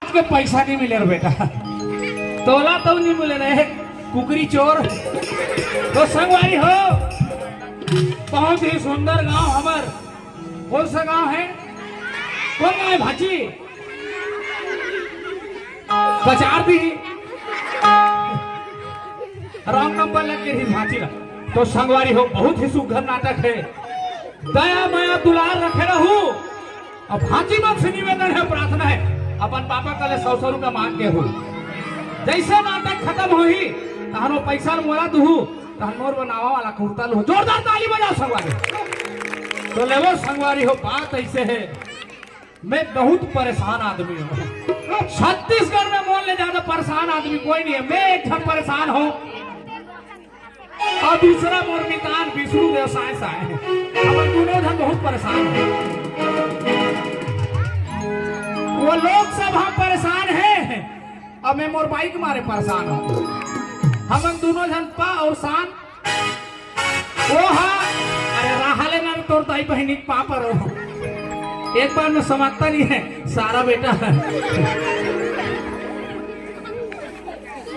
के पैसा नहीं मिले रे बेटा, तोला तो नहीं मिले रहे कुकरी चोर। तो संगवारी हो, बहुत ही सुंदर गांव हमार। कौन सा गांव है? कौन गांव है भाजी? बाजार भी रॉन्ग नंबर लग के ही भाजी। तो संगवारी हो, बहुत ही सुघर नाटक है। दया माया दुलार रखे रहू। अब भाजी मन से निवेदन है, प्रार्थना है, अपन पापा कल 100 रुपया मांग के हो। जैसे नाटक खत्म हो ही तहनो पैसा मोरा दूहू, तहन मोर बनावा वाला कुर्ता लो। जोरदार ताली बजाओ संगवारी। तो लेवो संगवारी हो, बात ऐसे है, मैं बहुत परेशान आदमी हूँ। छत्तीसगढ़ में मोल ले ज्यादा परेशान आदमी कोई नहीं है। मैं एक जन परेशान हूँ और दूसरा मोर मितान विष्णु व्यवसाय से आए हैं। हम दोनों जन बहुत परेशान हैं। वो लोग सब हम परेशान हैं और मैं मोर बाइक मारे परेशान हूँ। हम दोनों जन पा और शान वो हाँ, अरे राहले ना तोर दाई बहनी पा पर हो। एक बार में समझता नहीं है सारा बेटा।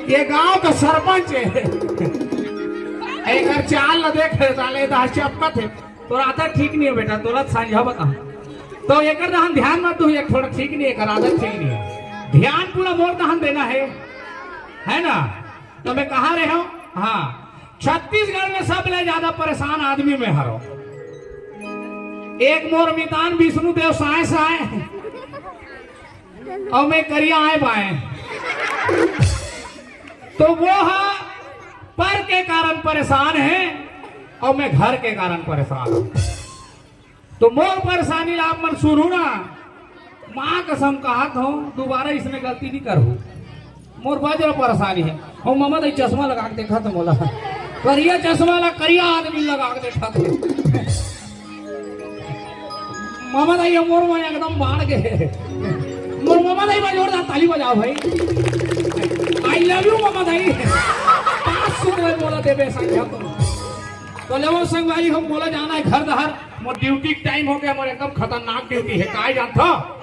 ये गांव का सरपंच है, एक चाल न देख साले चपका थे तो राधा ठीक नहीं है बेटा, तोला समझा बता। तो एक ध्यान मत दो, एक थोड़ा ठीक नहीं है, आदत ठीक नहीं है। ध्यान पूरा मोर दहन देना है ना। तो मैं कहा रहे हूं, हाँ, छत्तीसगढ़ में सबले ज्यादा परेशान आदमी में हरो। एक मोर मितान विष्णु देव साए साए और मैं करिया आए बाए। तो वो हाँ पर के कारण परेशान है और मैं घर के कारण परेशान हूं। तो मोर परेशानी आप मन सुनू ना, माँ कसम कहा था दोबारा इसमें गलती नहीं करूँ। मोर बाजरा परेशानी है और मामा दाई चश्मा लगा के देखा था, बोला करिया चश्मा ला करिया आदमी लगा के देखा था। मामा दाई मोर में एकदम बाढ़ गए। मोर मामा दाई में जोरदार ताली बजाओ भाई। आई लव यू मामा दाई। 500 रुपये बोला देवे संख्या तो लेवो संगवारी हम बोला जाना है घर दहर। मोर ड्यूटी टाइम हो गया, मोर एकदम खतरनाक ड्यूटी है। काय जानता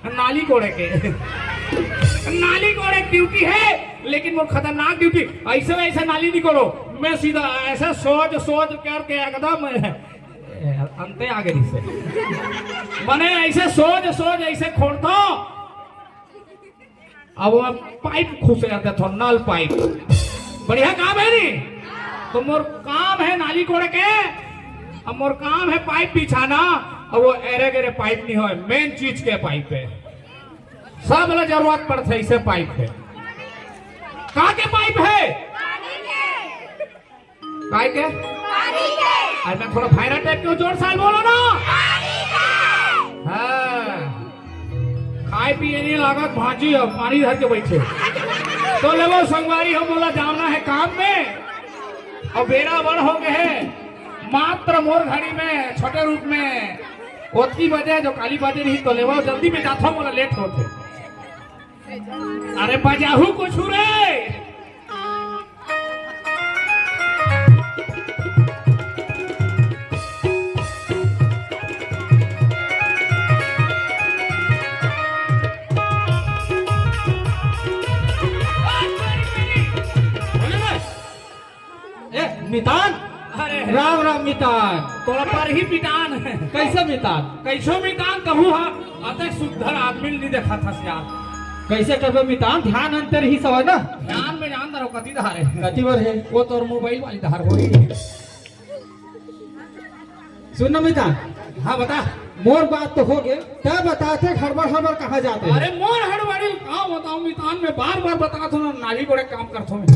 नाली कोड़े के, नाली कोड़े ड्यूटी है, लेकिन वो खतरनाक ड्यूटी। ऐसे वैसे नाली नहीं कोड़ो, मैं सीधा ऐसे सोच करके एकदम अंते आ गई से मैंने ऐसे सोच ऐसे खोलता। अब वो पाइप खुश जाते थो, नल पाइप बढ़िया काम है नी। तो मोर काम है नाली कोड़े के, अब मोर काम है पाइप बिछाना। और वो एरे गेरे पाइप नहीं हो, मेन चीज के पाइप है। सब वाला जरूरत पड़ता है इसे पाइप है। कहाँ के पाइप है? काय के? अरे मैं थोड़ा फायरा टाइप के जोर साल बोलो ना। हाँ, खाए पिए नहीं लागत भाजी और पानी धर के बैठे। तो लेवो संगवारी हम बोला जाना है काम में और बेरा बड़ हो गए है। मात्र मोर घड़ी में छोटे रूप में ओतकी बजे जो काली बजे नहीं, तो लेवो जल्दी में जाता हूँ, बोला लेट होते। अरे बजाहू कुछ रे। मितान, अरे राम राम मितान, तोरा पर ही मितान है। कैसे मितान? कैसो मितान कहू हा, अतः सुधर आदमी नहीं देखा था यार। कैसे करबे मितान? ध्यान अंतर ही सब है ना। ध्यान में जान दरो कति धार है, कति बार है वो तोर मोबाइल वाली धार हो ही। सुन मितान, हाँ बता। मोर बात तो हो गए, क्या बताते हड़बड़ कहाँ जाते? अरे मोर हड़बड़ी कहाँ बताऊं मितान, में बार बता था नाली कोड़े काम करता हूँ।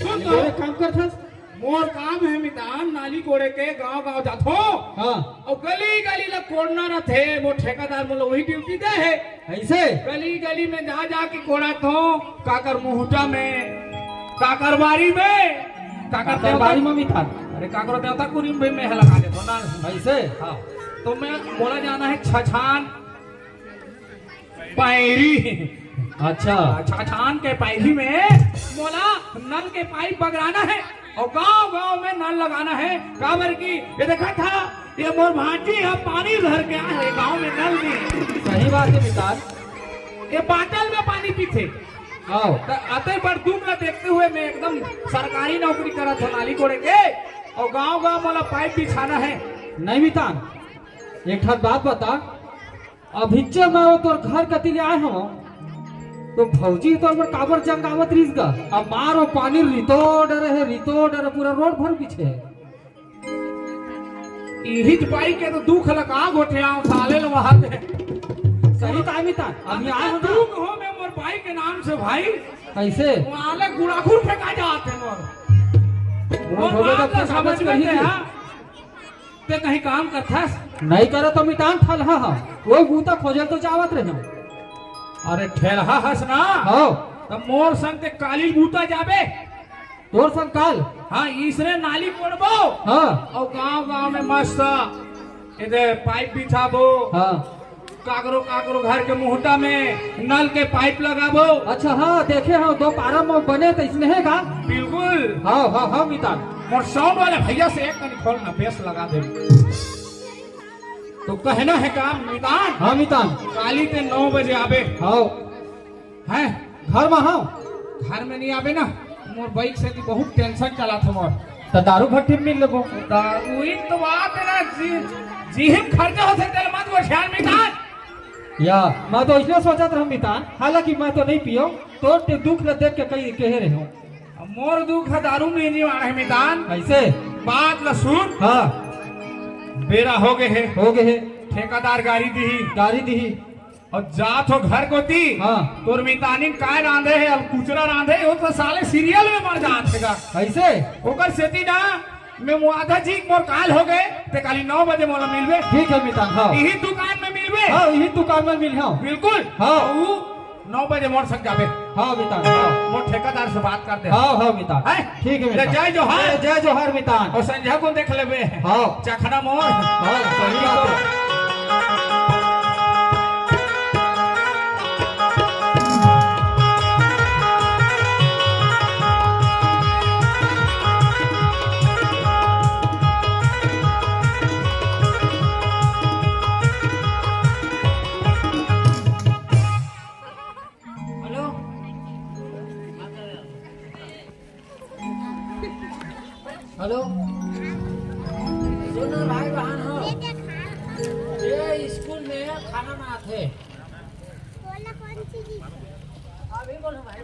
काम करता मोर काम है मितान, नाली कोड़े के गांव जाथो। हाँ। और गली लग कोड़ना न थे, वो ठेकेदार बोलो वही ड्यूटी दे है। ऐसे गली में जा के कोड़ा थो। काकर मुहुटा में, काकर बारी में, काकर बारी में मितान। अरे काकर देवता कुरी में लगा दे ना ऐसे। हाँ, तो मैं बोला जाना है छछान पैरी। अच्छा, छछान के पैरी में बोला नल के पाइप बगराना है और गांव में नल लगाना है। काबर की ये देखा था, ये मोर भांजी है पानी भर के आए गांव में नल में। सही बात है मितान। ये बाटल में पानी पीते। आओ तो अतः बड़ दुख ला देखते हुए मैं एकदम सरकारी नौकरी करा था नाली कोड़े के और गांव गांव वाला पाइप बिछाना है। नहीं मितान एक ठन बात बता, अभी जब मैं तोर घर कति ले आए हो तो भौजी तोर में काबर जंग आवत रहीस गा, अब मारो पानी रितो डरे पूरा रोड भर पीछे। यही पाई के तो दुख लगा गोठे आऊं साले लो वहां दे सही टाइम मितान अभी आए हो ना। दुख हो मैं मोर भाई के नाम से भाई कैसे वहां ले गुड़ाखुर फेंका जाते मोर हो गए तो बात समझ में कहीं नहीं ते कहीं काम करता नहीं करे तो मितान ठल हा वो बूता खोजल तो जावत रहे हम। अरे ठेलहा हस ना हो तब मोर संग ते काली बूटा जाबे तोर संग काल। हाँ इसरे नाली कोड़बो हाँ और गांव गांव में मस्त इधर पाइप बिछाबो। हाँ काकरो काकरो घर के मुहटा में नल के पाइप लगाबो। अच्छा हाँ देखे हाँ दो पारा में बने तो इसमें है का। बिल्कुल हाँ हाँ हाँ मितान और साउंड वाले भैया से एक कनी खोल ना बेस लगा दे तो कहना है काम मितान। हाँ मितान काली ते 9 बजे आबे। हाँ हैं घर में हाँ घर में नहीं आबे ना मोर बाइक से भी बहुत टेंशन चला था मोर। तो दारू भट्टी में मिल लेबो। दारू ही तो बात है ना जी हम खर्चा हो सकते हैं मत वो ख्याल में मितान। या मैं तो इसलिए सोचा था मितान, हालांकि मैं तो नहीं पियो तो ते दुख ले देख के कहीं कहे रहे हो। मोर दुख है दारू में नहीं आ रहे मितान। कैसे बात ल सुन। हाँ बेरा हो गए है ठेकेदार गाड़ी दी और जात हो घर को ती। हाँ तोर मितानी काय रांधे है और कुचरा रांधे हो तो साले सीरियल में मर जात है। कैसे ओकर सेती ना मैं मुआधा जी मोर काल हो गए ते काली 9 बजे मोला मिलबे। ठीक है मितान। हाँ यही दुकान में मिलबे। हाँ यही दुकान में मिल हाँ बिल्कुल। हाँ 9 बजे मोर संग जाबे। हाँ मितान। हाँ मोर ठेकेदार से बात कर दे। हाँ हाँ मितान है? ठीक है मितान। जय जोहार। जय जोहार मितान। और संध्या को देख लेबे। हाँ चखना मोर। हाँ सही बात है। हेलो सुनो भाई बहन हो ये स्कूल में खाना ना थे अभी बोलो भाई।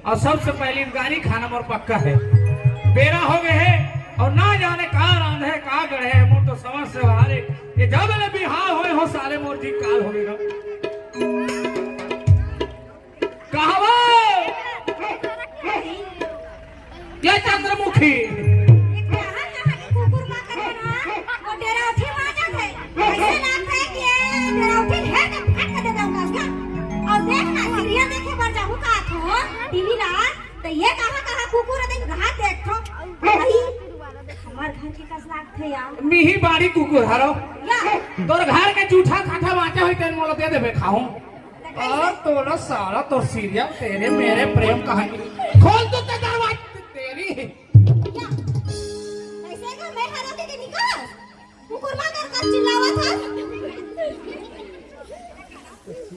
और सबसे पहली गाड़ी खाना मोर पक्का है। बेरा हो गए है और ना जाने कहाँ रांध है कहाँ गढ़े है मोर तो समझ से बाहर है। ये जब ले बिहार होए हो सारे मोर जी काल हो गएगा। कहावो ये चंद्रमुखी टीवी ला तो ये कहां कुकुर देख रहा देखो भाई हमार घर के कसलाक थे यार मिही बाड़ी कुकुर हरो या तोर घर के जूठा काठा बाचे होई तेन मोला दे देबे खाऊं। और तोरा सारा तो सीरियल तेरे मेरे प्रेम कहानी खोल तो ते दरवाजा तेरी या ऐसे का मैं हरा के निकाल कुकुर मार कर चिल्लावा था।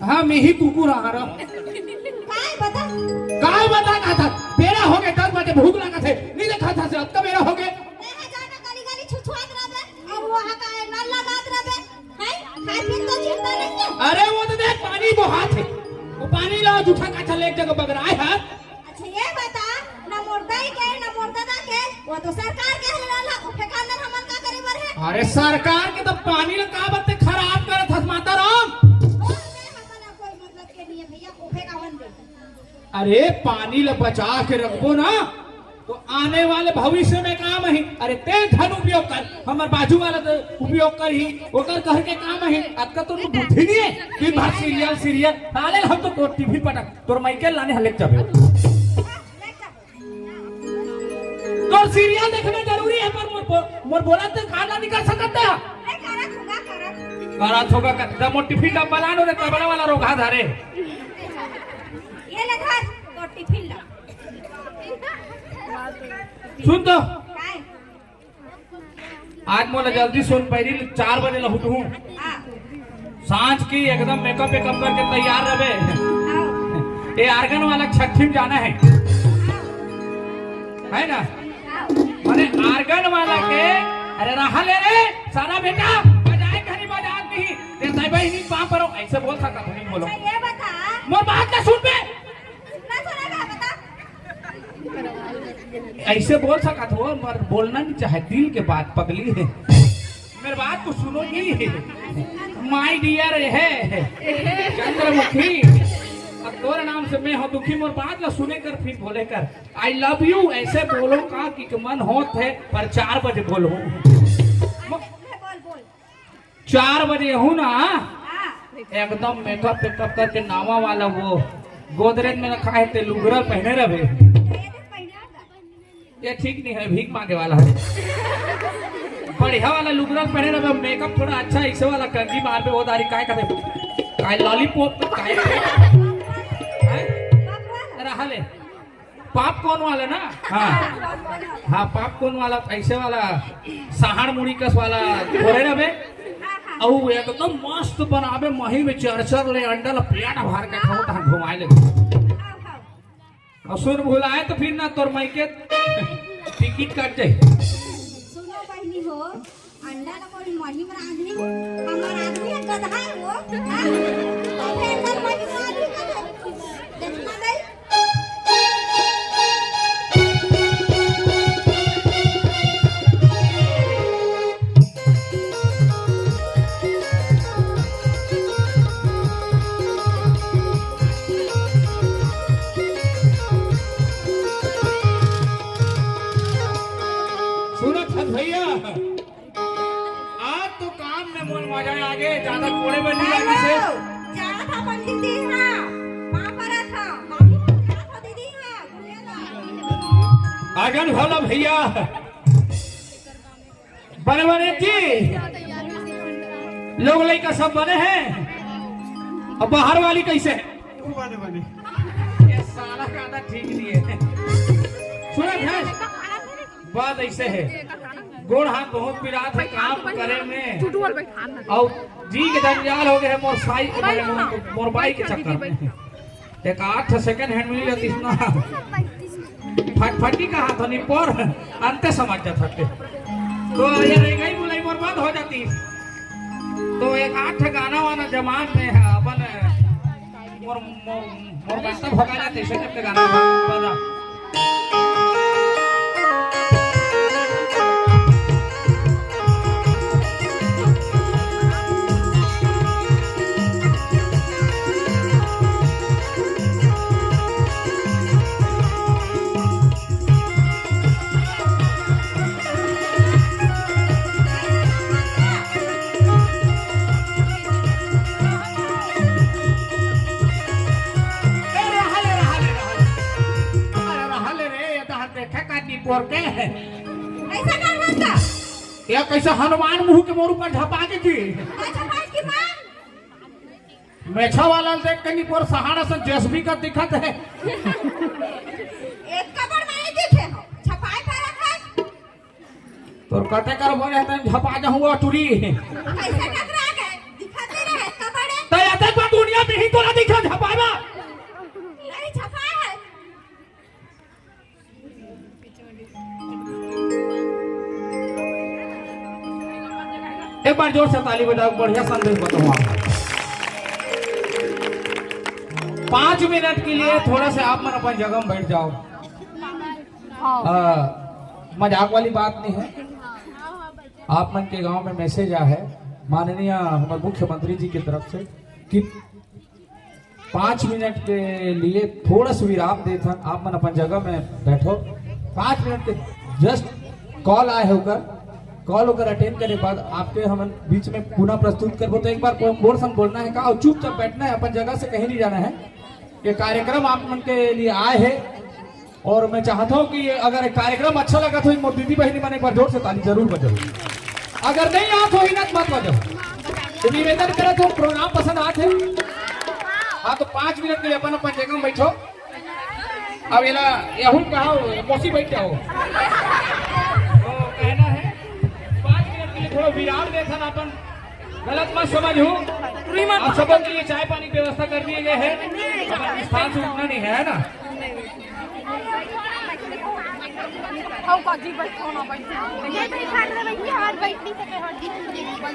हाँ मिही कुकुर हरो काय बता का था बेरा हो गए 10 बजे भूख लगा थे नहीं देखा था से अब का बेरा हो गए जाना गली छुछुआत रहबे और वहां का नल लगात रहबे है खाए पीन तो चिंता नहीं है। अरे वो तो देख पानी बहात है जूठा का चले एक जगह बगराए है। अच्छा ये बता ना मुर्दाई के ना मुर्दादा के वो तो सरकार के हलाला उठे का अंदर हमन का करे बर है। अरे सरकार के तो पानी ला का बते खराब करत हस माता राम। हमन कोई मतलब के नहीं है भैया उठे का वन दे। अरे पानी ला बचा के रखबो ना तो आने वाले भविष्य में काम है। अरे ते धन उपयोग कर, हमार बाजू वाला तो उपयोग कर ही ओकर कह के काम है। अतका तो बुद्धि नहीं है कि भाग सीरियल सीरियल ताले हम तो टीवी पटक तोर माइकल लाने हलेक जाबे। तो सीरियल देखना जरूरी है पर मोर बोला तो खाना निकाल सकता है। करत होगा का मोर टिफिन का बलान रे तबला वाला रोगा धारे ये ले धर तो टिफिन ला। सुन तो काय आज मोला जल्दी सुन पहली 4 बजे लहुट हूँ हां सांझ की एकदम मेकअप वेकअप करके तैयार रहे। आओ ये आर्गन वाला छठी में जाना है ना? आओ माने आर्गन वाला के अरे रहा ले रे सारा बेटा बजाए घनी बजा नहीं ते तय भाई नहीं पा परो ऐसे बोल सकता नहीं बोलो। अच्छा ये बता मोर बात का सुन बे ना सुनेगा बता। ऐसे बोल सकता हो मर बोलना नहीं चाहे दिल के बात पगली है मेरी बात को सुनोगी। माय डियर है चंद्रमुखी अब तोरे नाम से मैं हो दुखी मोर बात ला सुने कर फिर बोले कर आई लव यू ऐसे बोलो का कि मन होत है पर 4 बजे बोलो। बोल बोल 4 बजे हूँ ना हां एकदम मेकअप वेकअप करके नावा वाला वो गोदरेज में रखा है ते लुगरा पहने रहे। ये देख पहिना ये ठीक नहीं है भीख मांगे वाला है। बढ़िया वाला लुगरा पहने रहे मेकअप थोड़ा अच्छा ऐसे वाला कंगी मार पे वो दारी काय करे काय लॉलीपॉप काय रहा ले पॉपकॉर्न वाला ना। हाँ हाँ पॉपकॉर्न वाला ऐसे वाला सहार मुड़ी कस वाला थोड़े रहे और एकदम मस्त बनावे मही में चरचर ले अंडा ला प्लेट भर के खाओ तहां घुमाए ले और सुन भुलाए तो फिर ना तोर माई के टिकट कट जाए। सुनो बहनी हो अंडा ना कोई महिम आदमी हमार आदमी है गधा है वो हां तो फिर अंदर महिम आदमी का देखना नहीं। भैया आज तो काम में मोल मजा आगे ज्यादा कोड़े में नहीं लगी से जा था पंडित जी हां वहां पर था बाबू जा था दीदी हां बोलिएगा आगन भला भैया बने बने जी लोग लड़का सब बने हैं अब बाहर वाली कैसे बने बने ये साला का आदत ठीक नहीं है। सुनत है बात ऐसे है गोड़ हाथ बहुत पिरात है काम करे में और जी के जंजाल हो गए है मोर साई मोर बाई के चक्कर में एक 8 सेकंड हैंड मिल जाती इतना फटफटी का हाथ नहीं पर अंत समझ जाता थे तो ये रह गई बुलाई मोर बात हो जाती तो एक 8 गाना वाना जमान में है अपन मोर मोर बात भगा जाते सेकंड के गाना बजा के ऐसा कर रहा या कैसे हनुमान मुंह के मोर ऊपर झपा के थी अच्छा बात की मां मेछा वाला देख के नहीं पर सहारा से जेसबी का दिखत है एक कबर नहीं दिखे हो छपाई पे रखा है तो कटे कर बोले तो झपा जाऊंगा टुरी ऐसा टकरा गए दिखाते रहे कबर तो ऐसे तो दुनिया में ही तो ना दिखा झपाएगा नहीं छपाई है। एक बार जोर से ताली बजाओ बढ़िया संदेश बताऊं आपको 5 मिनट के लिए थोड़ा सा आप मन अपन जगह में बैठ जाओ। मजाक वाली बात नहीं है। आप मन के गांव में मैसेज आया है माननीय हमारे मुख्यमंत्री जी की तरफ से कि 5 मिनट के लिए थोड़ा सा विराम देता। आप मन अपन जगह में बैठो। 5 मिनट के जस्ट कॉल आए होकर कॉल होकर अटेंड करने के बाद आपके हम बीच में पुनः प्रस्तुत करबो। तो एक बार बोल संग बोलना है का और चुपचाप बैठना है, अपन जगह से कहीं नहीं जाना है। ये कार्यक्रम आप मन के लिए आए है और मैं चाहता हूँ कि अगर कार्यक्रम अच्छा लगा तो मोर दीदी बहनी मन एक बार जोर से ताली जरूर बजाओ। अगर नहीं आत हो ना मत बजाओ। तो निवेदन करा तो प्रोग्राम पसंद आते हैं। हाँ तो 5 मिनट के लिए अपन अपन जगह में बैठो। अब ये यहूं कहा मौसी बैठ जाओ। तो कहना है 5 मिनट के लिए थोड़ा विराम देता ना अपन गलत मत समझो। आप सबों के लिए चाय पानी की व्यवस्था कर दिए गए हैं। स्थान से उठना नहीं है ना। बैठ